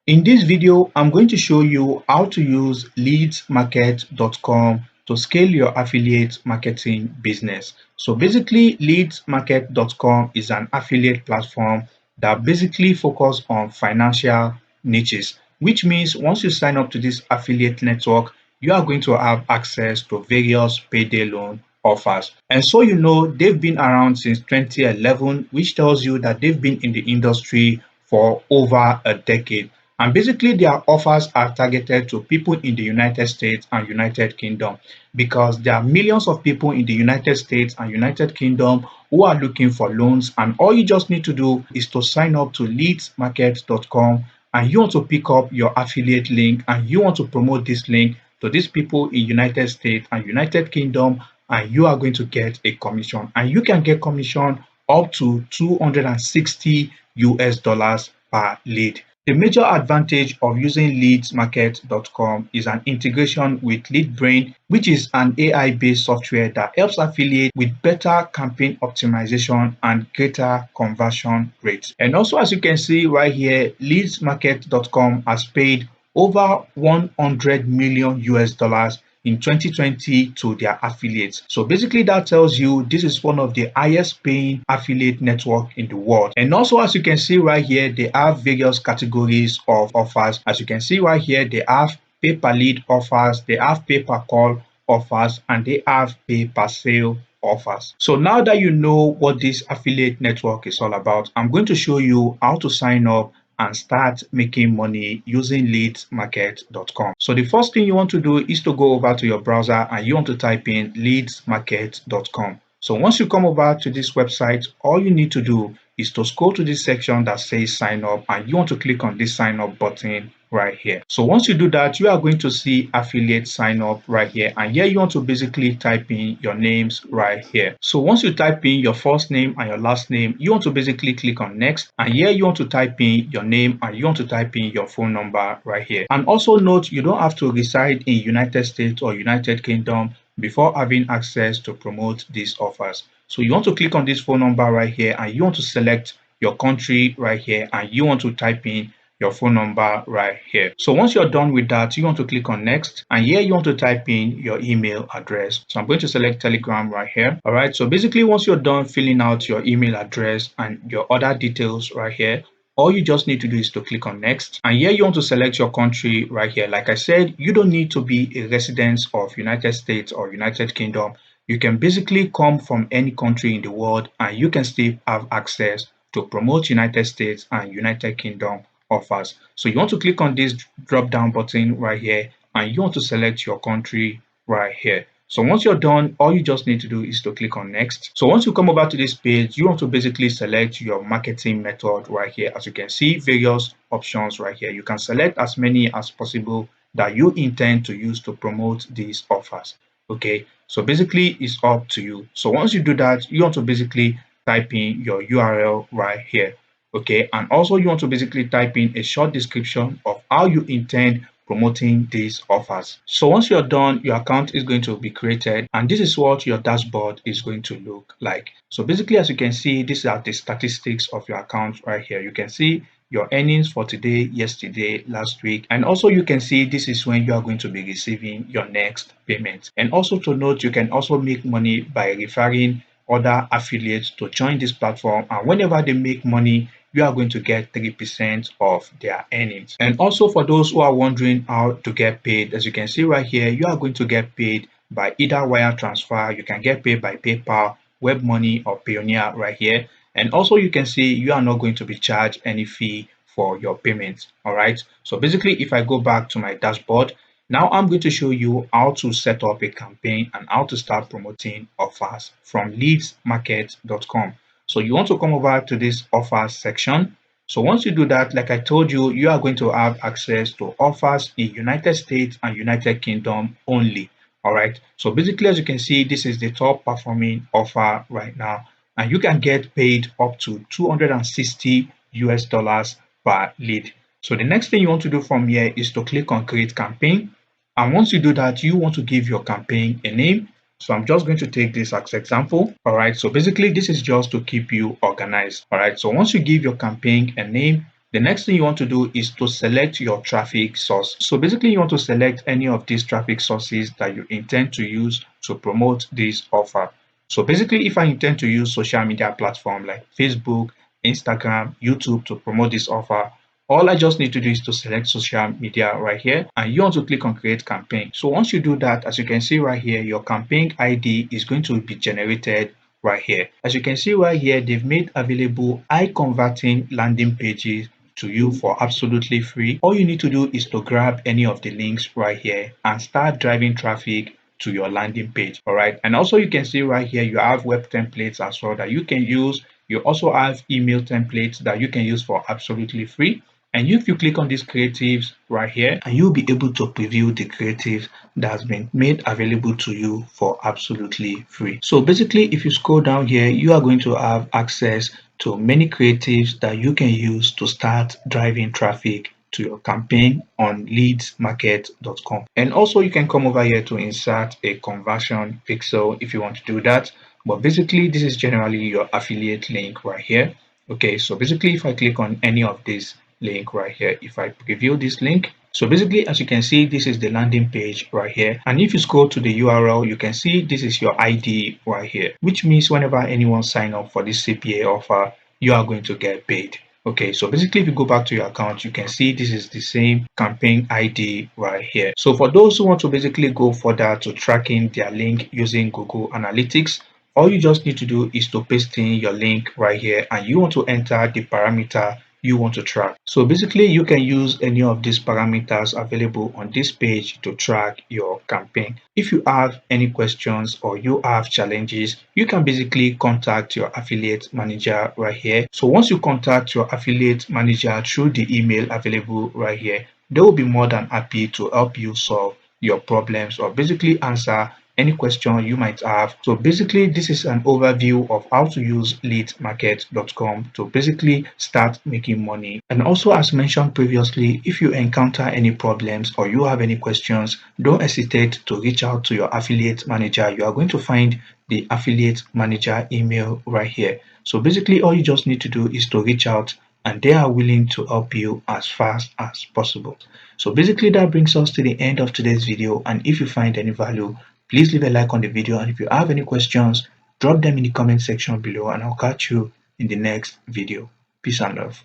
In this video, I'm going to show you how to use leadsmarket.com to scale your affiliate marketing business. So basically, leadsmarket.com is an affiliate platform that basically focuses on financial niches, which means once you sign up to this affiliate network, you are going to have access to various payday loan offers. And so they've been around since 2011, which tells you that they've been in the industry for over a decade. And basically, their offers are targeted to people in the United States and United Kingdom because there are millions of people in the United States and United Kingdom who are looking for loans. And all you just need to do is to sign up to leadsmarket.com, and you want to pick up your affiliate link and you want to promote this link to these people in United States and United Kingdom, and you are going to get a commission. And you can get commission up to 260 US dollars per lead. The major advantage of using leadsmarket.com is an integration with LeadBrain, which is an AI-based software that helps affiliates with better campaign optimization and greater conversion rates. And also, as you can see right here, leadsmarket.com has paid over 100 million US dollars in 2020 to their affiliates. So basically that tells you this is one of the highest paying affiliate network in the world. And also, as you can see right here, they have various categories of offers. As you can see right here, they have pay per lead offers, they have pay per call offers, and they have pay per sale offers. So now that you know what this affiliate network is all about, I'm going to show you how to sign up and start making money using leadsmarket.com. So the first thing you want to do is to go over to your browser and you want to type in leadsmarket.com. So once you come over to this website, all you need to do is to scroll to this section that says sign up, and you want to click on this sign up button right here. So once you do that, you are going to see affiliate sign up right here, and here you want to basically type in your names right here. So once you type in your first name and your last name, you want to basically click on next, and here you want to type in your name and you want to type in your phone number right here. And also note, you don't have to reside in United States or United Kingdom before having access to promote these offers. So you want to click on this phone number right here, and you want to select your country right here, and you want to type in your phone number right here. So once you're done with that, you want to click on next, and here you want to type in your email address. So I'm going to select Telegram right here. All right, so basically once you're done filling out your email address and your other details right here, all you just need to do is to click on next, and here you want to select your country right here. Like I said, you don't need to be a resident of United States or United Kingdom. You can basically come from any country in the world and you can still have access to promote United States and United Kingdom offers. So you want to click on this drop down button right here, and you want to select your country right here. So once you're done, all you just need to do is to click on next. So once you come over to this page, you want to basically select your marketing method right here. As you can see, various options right here. You can select as many as possible that you intend to use to promote these offers. Okay, so basically it's up to you. So once you do that, you want to basically type in your URL right here. Okay, and also you want to basically type in a short description of how you intend promoting these offers. So once you're done, your account is going to be created, and this is what your dashboard is going to look like. So basically, as you can see, these are the statistics of your account right here. You can see your earnings for today, yesterday, last week, and also you can see this is when you are going to be receiving your next payment. And also to note, you can also make money by referring other affiliates to join this platform, and whenever they make money, you are going to get 3% of their earnings. And also for those who are wondering how to get paid, as you can see right here, you are going to get paid by either wire transfer. You can get paid by PayPal, WebMoney, or Payoneer right here. And also you can see you are not going to be charged any fee for your payments. All right, so basically if I go back to my dashboard, now I'm going to show you how to set up a campaign and how to start promoting offers from leadsmarket.com. So you want to come over to this offers section. So once you do that, like I told you, you are going to have access to offers in United States and United Kingdom only. All right, so basically as you can see, this is the top performing offer right now, and you can get paid up to 260 US dollars per lead. So the next thing you want to do from here is to click on create campaign, and once you do that, you want to give your campaign a name. So I'm just going to take this as example. All right, so basically this is just to keep you organized. All right, so once you give your campaign a name, The next thing you want to do is to select your traffic source. So basically you want to select any of these traffic sources that you intend to use to promote this offer. So basically if I intend to use social media platform like Facebook, Instagram, YouTube to promote this offer, all I just need to do is to select social media right here, and you want to click on create campaign. So once you do that, as you can see right here, your campaign ID is going to be generated right here. As you can see right here, they've made available high converting landing pages to you for absolutely free. All you need to do is to grab any of the links right here and start driving traffic to your landing page. All right. And also you can see right here, you have web templates as well that you can use. You also have email templates that you can use for absolutely free. And if you click on these creatives right here, and you'll be able to preview the creative that has been made available to you for absolutely free. So basically, if you scroll down here, you are going to have access to many creatives that you can use to start driving traffic to your campaign on leadsmarket.com. And also you can come over here to insert a conversion pixel if you want to do that. But basically, this is generally your affiliate link right here. Okay, so basically if I click on any of these link right here, if I preview this link, so basically as you can see, this is the landing page right here, and if you scroll to the URL, you can see this is your ID right here, which means whenever anyone sign up for this CPA offer, you are going to get paid. Okay, so basically if you go back to your account, you can see this is the same campaign ID right here. So for those who want to basically go further to tracking their link using Google Analytics, all you just need to do is to paste in your link right here, and you want to enter the parameter you want to track. So basically you can use any of these parameters available on this page to track your campaign. If you have any questions or you have challenges, you can basically contact your affiliate manager right here. So once you contact your affiliate manager through the email available right here, they will be more than happy to help you solve your problems or basically answer any question you might have. So basically this is an overview of how to use leadsmarket.com to basically start making money. And also, as mentioned previously, if you encounter any problems or you have any questions, don't hesitate to reach out to your affiliate manager. You are going to find the affiliate manager email right here. So basically all you just need to do is to reach out, and they are willing to help you as fast as possible. So basically that brings us to the end of today's video, and if you find any value, please leave a like on the video, and if you have any questions, drop them in the comment section below, and I'll catch you in the next video. Peace and love.